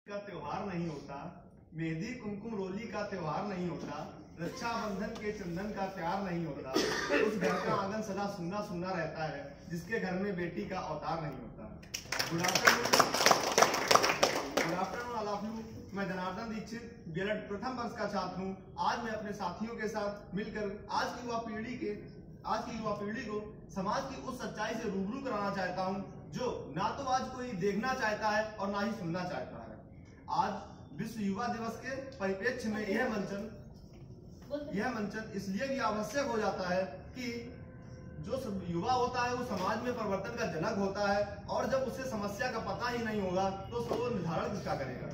का त्योहार नहीं होता, मेहंदी कुमकुम रोली का त्योहार नहीं होता, रक्षाबंधन के चंदन का प्यार नहीं होता। उस घर का आंगन सदा सुन्ना सुन्ना रहता है जिसके घर में बेटी का अवतार नहीं होता। Good afternoon all of you. मैं जनार्दन दीक्षित बीएड प्रथम वर्ष का छात्र हूँ। आज मैं अपने साथियों के साथ मिलकर आज की युवा पीढ़ी को समाज की उस सच्चाई से रूबरू कराना चाहता हूँ जो ना तो आज कोई देखना चाहता है और ना ही सुनना चाहता है। आज विश्व युवा दिवस के परिप्रेक्ष्य में यह मंचन इसलिए भी आवश्यक हो जाता है कि जो युवा होता है वो समाज में परिवर्तन का जनक होता है, और जब उसे समस्या का पता ही नहीं होगा तो उसको निर्धारण किसका करेगा।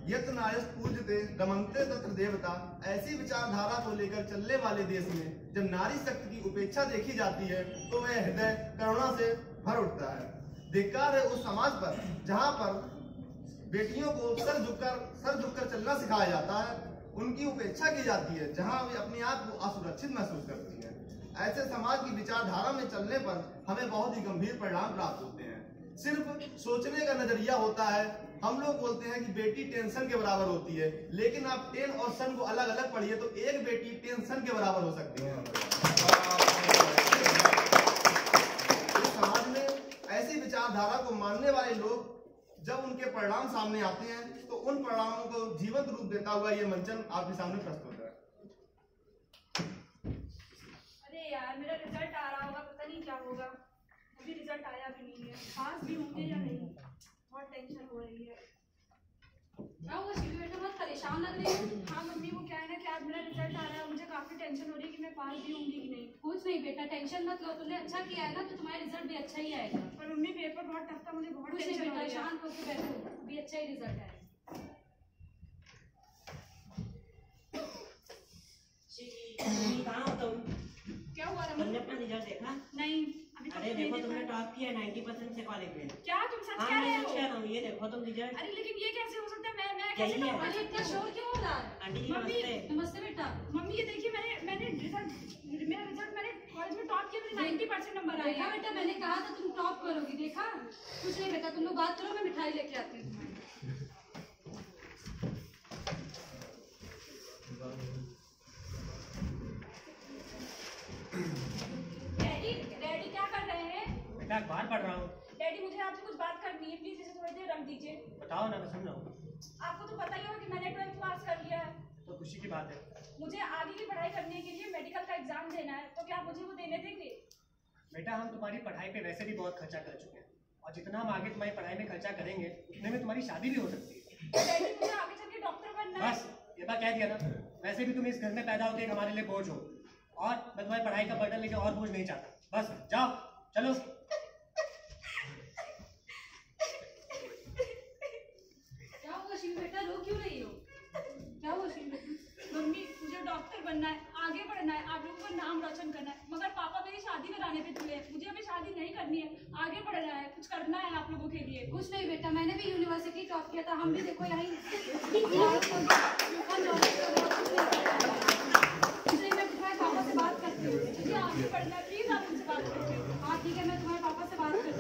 यत् नायस्त पूज्यते रमन्ते तत्र देवता। ऐसी विचारधारा को लेकर चलने वाले देश में जब नारी शक्ति की उपेक्षा देखी जाती है तो वह हृदय करुणा से भर उठता है। धिक्कार है उस समाज पर जहां पर बेटियों को सर झुककर चलना सिखाया जाता है, उनकी उपेक्षा की जाती है, जहां वे अपने आप को असुरक्षित महसूस करती है। ऐसे समाज की विचारधारा में चलने पर हमें बहुत ही गंभीर परिणाम प्राप्त होते हैं। सिर्फ सोचने का नजरिया होता है। हम लोग बोलते हैं कि बेटी टेंशन के बराबर होती है, लेकिन आप टेन और सन को अलग अलग पढ़िए तो एक बेटी टेंशन के बराबर हो सकती है। इस समाज में ऐसी विचारधारा को मानने वाले लोग जब उनके परिणाम सामने आते हैं तो उन परिणामों को जीवंत रूप देता हुआ ये मंचन आपके सामने प्रस्तुत है। अरे यार, मेरा रिजल्ट आ रहा होगा, पता नहीं क्या होगा। अभी रिजल्ट आया भी नहीं है, पास भी होंगे या नहीं, बहुत टेंशन हो रही है। क्या हुआ शिवी बेटा, बहुत परेशान लग रही हो? हाँ मम्मी, वो क्या है ना कि आज मेरा रिजल्ट आ रहा है, मुझे काफी टेंशन हो रही है कि मैं पास भी होंगी कि नहीं। कुछ नहीं बेटा, टेंशन मत लो, तुमने अच्छा किया है ना तो तुम्हारा रिजल्ट भी अच्छा ही आएगा। पर मम्मी पेपर बहुत टफ था, मुझे बहुत कुछ नहीं टेंशन हो बेटा, रही है। शांत होकर बैठो, अभी अच्छा ही रिजल्ट आएगा। कहाँ हो तुम? क्या हुआ रमन? तुमने अपना रिजल्ट देखा? नहीं, अभी तक अरे देखो, तुमने टॉप किया 90% से कॉलेज में। क्या तुम सच हाँ, कह रहे मैं हो? सच कह रहा हूँ, ये देखो तुम रिजल्ट। अरे लेकिन ये कैसे हो सकता है? मैं कैसे यही है। टॉप कर अरे सकती इतना हूँ? शोर क्यों हो रहा है? आंटी जी मम्मी, नमस्ते। नमस्ते बेटा। मम्मी ये देखिए, मेरा रिजल्ट मैंने कॉलेज में टॉप किया, मेरे 90% नंबर आए देखा हैं। बेटा, मैंने कहा था तुम टॉप करोगी, देखा? कुछ नहीं बेटा, तुम लोग बात करो, मैं मिठाई लेके आती हूँ तुम्हारी। डैडी क्या कर रहे हैं? बेटा अखबार पढ़ रहा हूँ। डैडी मुझे आपसे कुछ बात करनी है, प्लीज इसे थोड़ी देर रख दीजिए। बताओ ना, मैं सुन रहा हूँ। आपको तो पता ही होगा कि मैंने 12th पास कर लिया है। तो खुशी की बात है। मुझे आगे की पढ़ाई करने के लिए मेडिकल का एग्जाम देना है, तो क्या आप मुझे वो देने देंगे? बेटा हम तुम्हारी पढ़ाई पे वैसे भी बहुत खर्चा कर चुके हैं, और जितना हम आगे तुम्हारी पढ़ाई में खर्चा करेंगे उतने में तुम्हारी शादी भी हो सकती है। डैडी मुझे आगे चल के डॉक्टर बनना है। बस ये बात कह दिया ना। वैसे भी तुम इस घर में पैदा होके हमारे लिए बोझ हो, और मैं तुम्हारी पढ़ाई का बर्डन लेके और बोझ नहीं चाहता। बस जाओ, चलो। क्या हुआ शिवी बेटा, रो क्यों रही हो? क्या हुआ शिवी बेटा? मम्मी मुझे डॉक्टर बनना है, आगे बढ़ना है, आप लोगों का नाम रोशन करना है, मगर पापा मेरी शादी कराने पे तुले हैं। मुझे अभी शादी नहीं करनी है, आगे बढ़ना है, कुछ करना है आप लोगों के लिए। कुछ नहीं बेटा, मैंने भी यूनिवर्सिटी टॉप किया था, हम भी देखो यहीं कुछ नहीं, मैं तुम्हारे पापा से बात करती हूँ। मुझे आगे बढ़ना है, प्लीज आप मुझसे बात करिए। हाँ ठीक है, मैं तुम्हारे पापा से बात करती हूँ।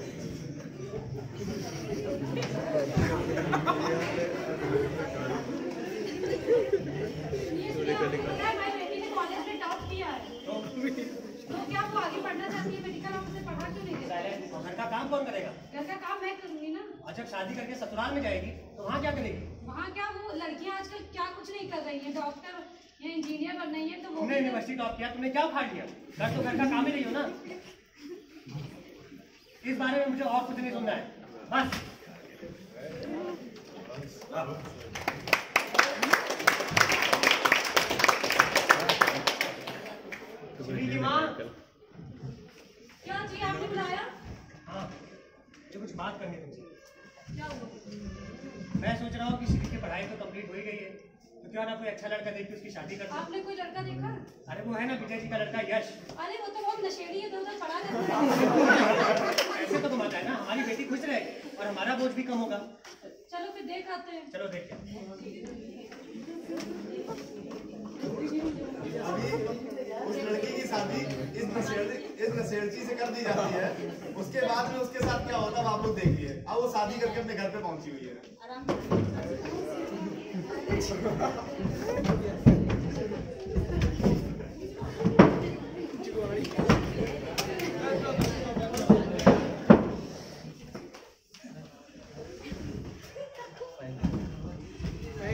मेरी बेटी ने कॉलेज में टॉप किया है, तो क्या वो आगे पढ़ना चाहती है मेडिकल? आप उसे पढ़ा क्यों नहीं देते? घर का काम कौन करेगा? घर का काम मैं करूंगी ना। और जब शादी करके ससुराल में जाएगी तो वहाँ क्या करेगी? वहाँ क्या, वो लड़कियाँ आजकल क्या कुछ नहीं कर रही हैं, डॉक्टर या इंजीनियर बन रही है, तो वो तुमने यूनिवर्सिटी टॉप किया, तुमने क्या उखाड़ लिया? घर तो घर का काम ही नहीं हो ना। इस बारे में मुझे और कुछ नहीं सुनना है, बस। श्री की माँ। क्या जी आपने बुलाया? हाँ, मुझे कुछ बात करनी है तुमसे। क्या हुआ? मैं सोच रहा हूँ कि श्री की पढ़ाई तो कंप्लीट हो ही गई है, तो क्यों ना कोई अच्छा लड़का देख के उसकी शादी कर दो। आपने कोई लड़का देखा? अरे वो है ना विजय जी का लड़का यश। अरे वो तो बहुत नशेड़ी है, तो पढ़ा रहता है। ऐसे तो घुमाता है ना, हमारी बेटी खुश रहेगी और हमारा बोझ भी कम होगा। चलो फिर देख आते हैं। चलो देखते हैं। उस लड़की की शादी इस नशेड़ची से कर दी जाती है। उसके बाद में उसके साथ क्या होता है आप लोग देखिए। अब वो शादी करके अपने घर पे पहुंची हुई है।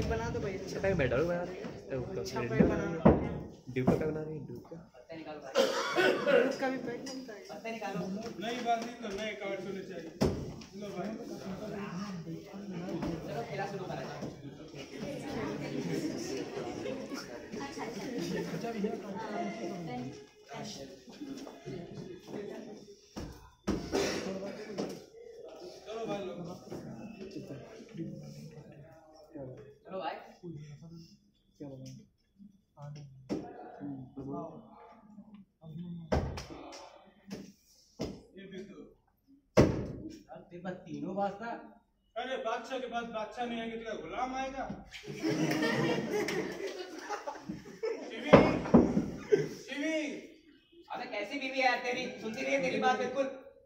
बना दो भाई। अच्छा पैक मेडल बना रही है अच्छा पैक बना ड्यूब का बना रही है ड्यूब का उसका भी पैक बनता है। पत्ते निकालो। नहीं बात नहीं करना है, कार्ड होने चाहिए। लो भाई चलो खेला शुरू करा जाए। चलो भाई लोग चलो भाई ये भी तो। तेरे पास तीनों वास्ता। अरे बादशाह के पास बादशाह नहीं आएंगे तो क्या गुलाम आएगा? शिवी, शिवी। अबे कैसी बीवी है तेरी? सुनती नहीं है तेरी बात बिल्कुल।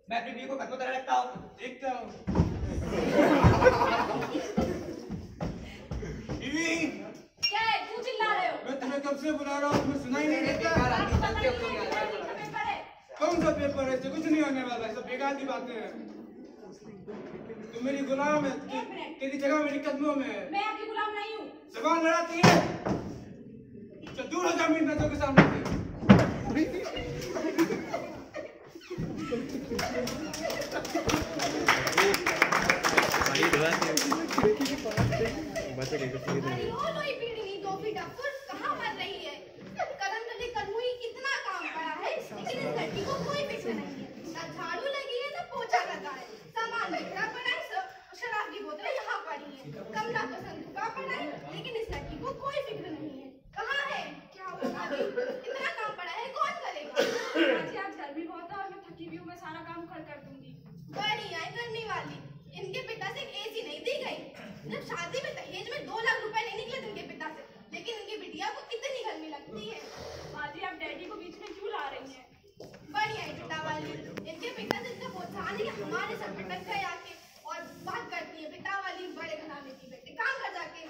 मैं अपनी बीवी को कदमों तरह रखता हूँ। देखता हूँ। शिवी, क्या है? क्यों चिल्ला रहे हो? मैं तुम्हें कब से बुला रहा हूँ, तुम्हें सुनाई नहीं देता? आपको पता नहीं है कि का पेपर है? कौन सा पेपर है? कुछ नहीं होने वाला है, सब बेकार की बातें हैं। तुम मेरी गुलाम है, तेरी जगह मेरी कदमों में है। मैं आपकी गुलाम नहीं हूँ। जबान लड़ाती है। चल दूर हो जा मेरी नजरों के सामने से। बच्चे के अरे ओ लोई पीड़ी दो फीट अफसर कहाँ मर रही है? कदम कभी करूँ कितना काम पड़ा है, लेकिन इस लड़की को कोई फिक्र नहीं है। ना झाड़ू लगी है, ना पोछा लगा है। सामान बिखरा पड़ा है, शराब की बोतलें यहाँ पड़ी है। कमरा पसंद झुका पड़ा है, लेकिन इस लड़की को कोई फिक्र नहीं है। कहाँ है? क्या हुआ भाभी? इतना काम पड़ा है, कौन करेगा? आज गर्मी बहुत है और मैं थकी हुई हूँ, मैं सारा काम कर दूंगी। बड़ी है करने वाली। इनके पिता से एक एसी नहीं दी गई। जब शादी में दहेज में 2 लाख रुपए नहीं निकले इनके पिता से, लेकिन इनकी बिटिया को इतनी गर्मी लगती है। माजी आप डैडी को बीच में क्यों ला रही हैं? बढ़िया है पिता वाली। इनके पिता से इतना प्रोत्साहन है कि हमारे सर पे टक गए आके और बात करती है पिता वाली बड़े घराने की बेटे काम कर जाके।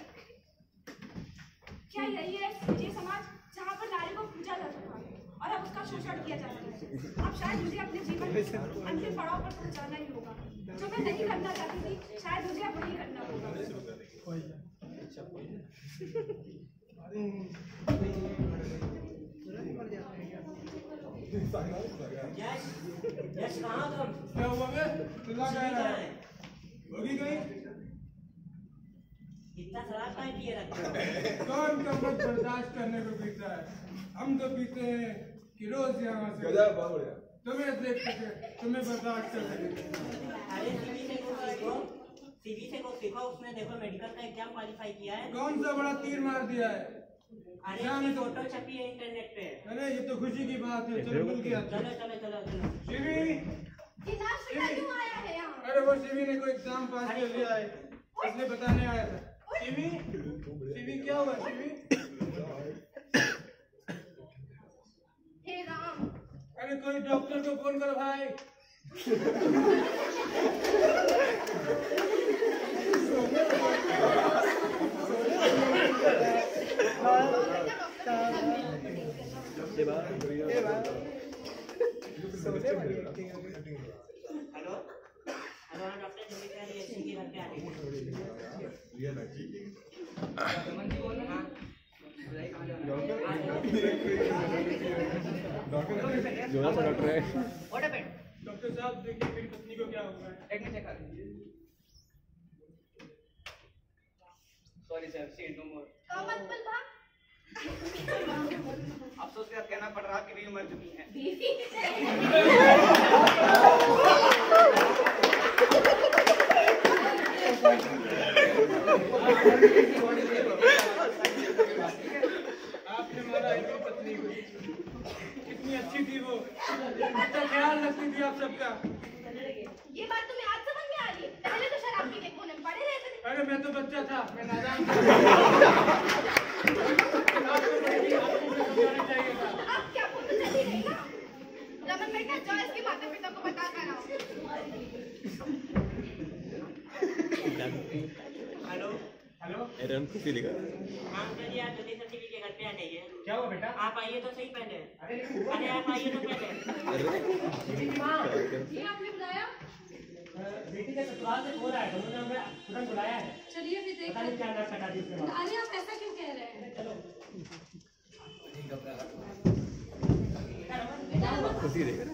क्या यही है ये समाज जहाँ पर नारी को पूजा जाता था और अब उसका शोषण किया जाता है? अब शायद मुझे अपने जीवन में अंतिम पड़ाव पर पहुँचाना ही होगा। जो मैं नहीं करना चाहती थी, शायद मुझे अब वही करना होगा। यश कहाँ तुम? क्या हुआ बे? चिल्ला क्या रहा है? होगी कहीं? इतना शराब काहे पिए रखते हो? कौन कब बर्दाश्त करने को पीता है? हम तो पीते हैं कि रोज यहाँ से तुम्हें देख सके, तुम्हें बर्दाश्त कर सके। अरे सीवी से कुछ सीखो। उसने देखो मेडिकल का एग्जाम क्वालिफाई किया है। कौन सा बड़ा तीर मार दिया है? अरे इसकी फोटो छपी है इंटरनेट पे। अरे ये तो खुशी की बात है। चलो मिल गया। चलो। शिवी, दिनाश बेटा क्यों आया है यहाँ? अरे वो शिवी ने कोई एग्जाम पास कर लिया है, इसलिए बताने आया था। शिवी, शिवी क्या हुआ शिवी? हे राम। अरे कोई डॉक्टर को फोन करो भाई। हेलो डॉक्टर जल्दी से रिएक्शन के घर पे आने डॉक्टर है। डॉक्टर साहब देखिए मेरी पत्नी को क्या हुआ है। एक मिनट चेक कर। सॉरी सर, सी नो मोर। का मतलब था? अफसोस के साथ कहना पड़ रहा कि बीवी मर चुकी है। आपने मारा इनकी पत्नी को। कितनी अच्छी थी वो, कितना ख्याल रखती थी आप सबका। ये बात तुम्हें आज समझ में आ रही है? पहले तो शराब पी के कोने में पड़े रहते थे। अरे मैं तो बच्चा था, मैं नादान था। आपको मुझे समझाना चाहिए था। अब क्या बेटा जाओ इसके माता पिता को बता कर आओ। हेलो हेलो एरन खुशी लिखा हाँ अंकल जी, आप जल्दी से सीवी के घर पे आ जाइए। क्या हुआ बेटा? आप आइए तो सही पहले। अरे अरे आप आइए तो पहले। ये आपने बुलाया? बेटी के ससुराल से फोन आया था, उन्होंने हमें तुरंत बुलाया है। चलिए फिर पता नहीं क्या नाटक कटा दी उसके बाद। अरे आप ऐसा क्यों कह रहे हैं? खुशी लिखा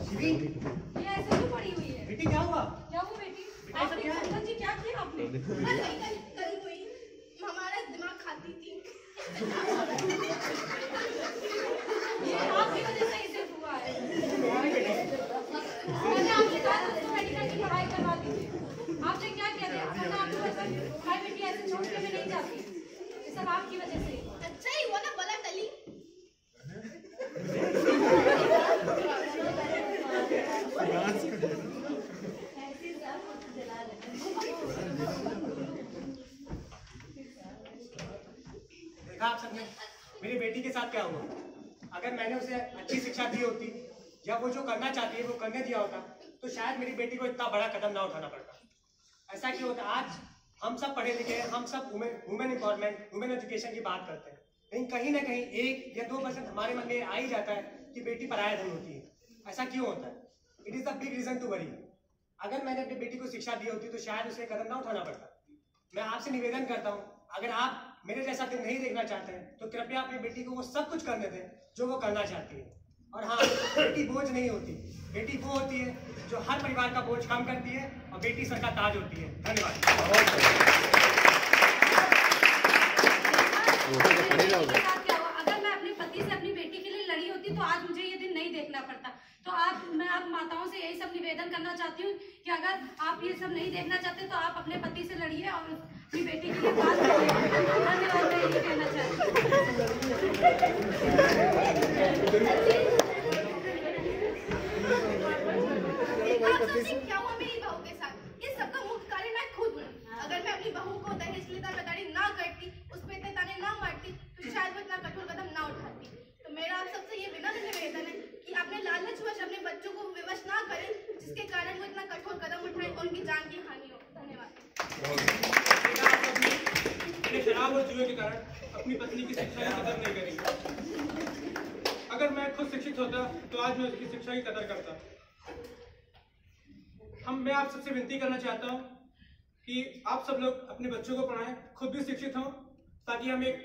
शिवी, ये ऐसे क्यों पड़ी हुई है? बेटी क्या हुआ? क्या हुआ बेटी? आपने संगत जी क्या किया आपने? कल हुई हमारा दिमाग खाती थी। ये आपकी वजह से इसे हुआ है। मैंने आपसे कहा था इसको मेडिकल की पढ़ाई करवा दीजिए। आपने क्या किया था? आपने आपको ऐसा भाई बेटी ऐसे छोड़ के मैं नहीं जाती। ये सब आपकी वजह से। अच्छा ही हुआ ना बला टली। देखा आप सबने मेरी बेटी के साथ क्या हुआ? अगर मैंने उसे अच्छी शिक्षा दी होती या वो जो करना चाहती है वो करने दिया होता तो शायद मेरी बेटी को इतना बड़ा कदम ना उठाना पड़ता। ऐसा क्यों होता? आज हम सब पढ़े लिखे हैं, हम सब वुमेन एम्पावरमेंट, वुमेन एजुकेशन की बात करते हैं, लेकिन कहीं ना कहीं 1 या 2% हमारे मन में आ ही जाता है कि बेटी पराया धन होती है। ऐसा क्यों होता है? It is the big reason to worry. अगर मैंने अपनी बेटी को शिक्षा दी होती तो शायद उसे कदम ना उठाना पड़ता। मैं आपसे निवेदन करता हूँ, अगर आप मेरे जैसा दिन नहीं देखना चाहते हैं तो कृपया अपनी बेटी को वो सब कुछ करने दें जो वो करना चाहती है। और हाँ, बेटी बोझ नहीं होती, बेटी वो होती है जो हर परिवार का बोझ कम करती है और बेटी सर का ताज होती है। धन्यवाद। अगर मैं अपने पति से अपनी बेटी के लिए लड़ी होती तो आज मुझे ये दिन नहीं देखना पड़ता। तो मैं आप माताओं से यही सब निवेदन करना चाहती हूँ कि अगर आप ये सब नहीं देखना चाहते तो आप अपने पति से लड़िए और अपनी बेटी के लिए बात करिए। धन्यवाद, मैं यही कहना चाहती हूँ। क्या हुआ मेरी बहू के साथ? ये सबका मुख्य कारण मैं खुद हूँ। अगर मैं अपनी बहू को दहेज लेता बेदारी ना करती, उस पे इतने ताने ना मारती तो शायद वो इतना कठोर कदम ना उठाती। तो मेरा आप सबसे ये विनम्र निवेदन है कि अपने लालचवश अपने बच्चों को विवश ना करें जिसके कारण वो इतना कठोर कदम उठाए और उनकी जान की हानि हो। धन्यवाद। शराब और जुए के कारण अपनी पत्नी की शिक्षा की कदर नहीं करेंगे। अगर मैं खुद शिक्षित होता तो आज मैं उसकी शिक्षा की कदर करता। मैं आप सबसे विनती करना चाहता हूं कि आप सब लोग अपने बच्चों को पढ़ाएं, खुद भी शिक्षित हों, ताकि हम एक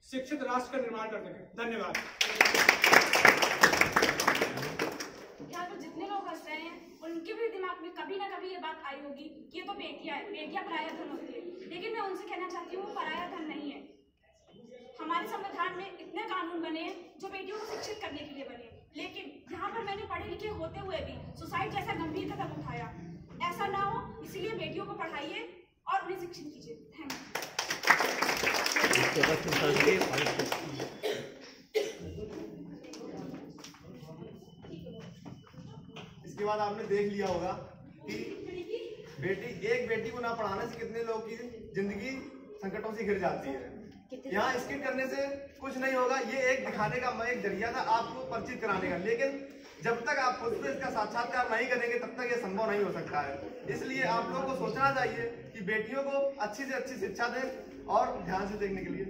शिक्षित राष्ट्र का निर्माण कर सकें। धन्यवाद। यहाँ पर जितने लोग हंस रहे हैं उनके भी दिमाग में कभी ना कभी ये बात आई होगी कि ये तो बेटियां है, बेटियां पराया धन होती है। लेकिन मैं उनसे कहना चाहती हूँ वो पराया धन नहीं है। हमारे संविधान में इतने कानून बने हैं जो बेटियों को शिक्षित करने के लिए बने, लेकिन यहाँ पर मैंने पढ़े लिखे होते हुए भी सुसाइड जैसा गंभीर कदम उठाया। ऐसा ना हो, इसलिए बेटियों को पढ़ाइए और उन्हें शिक्षित कीजिए। Thank you. इसके बाद आपने देख लिया होगा कि एक बेटी को ना पढ़ाने से कितने लोग की जिंदगी संकटों से घिर जाती है। यहाँ स्किट करने से कुछ नहीं होगा, ये एक दिखाने का एक जरिया था आपको परिचित कराने का, लेकिन जब तक आप खुद से इसका साक्षात्कार नहीं करेंगे तब तक ये संभव नहीं हो सकता है। इसलिए आप लोगों को सोचना चाहिए कि बेटियों को अच्छी से अच्छी शिक्षा दें और ध्यान से देखने के लिए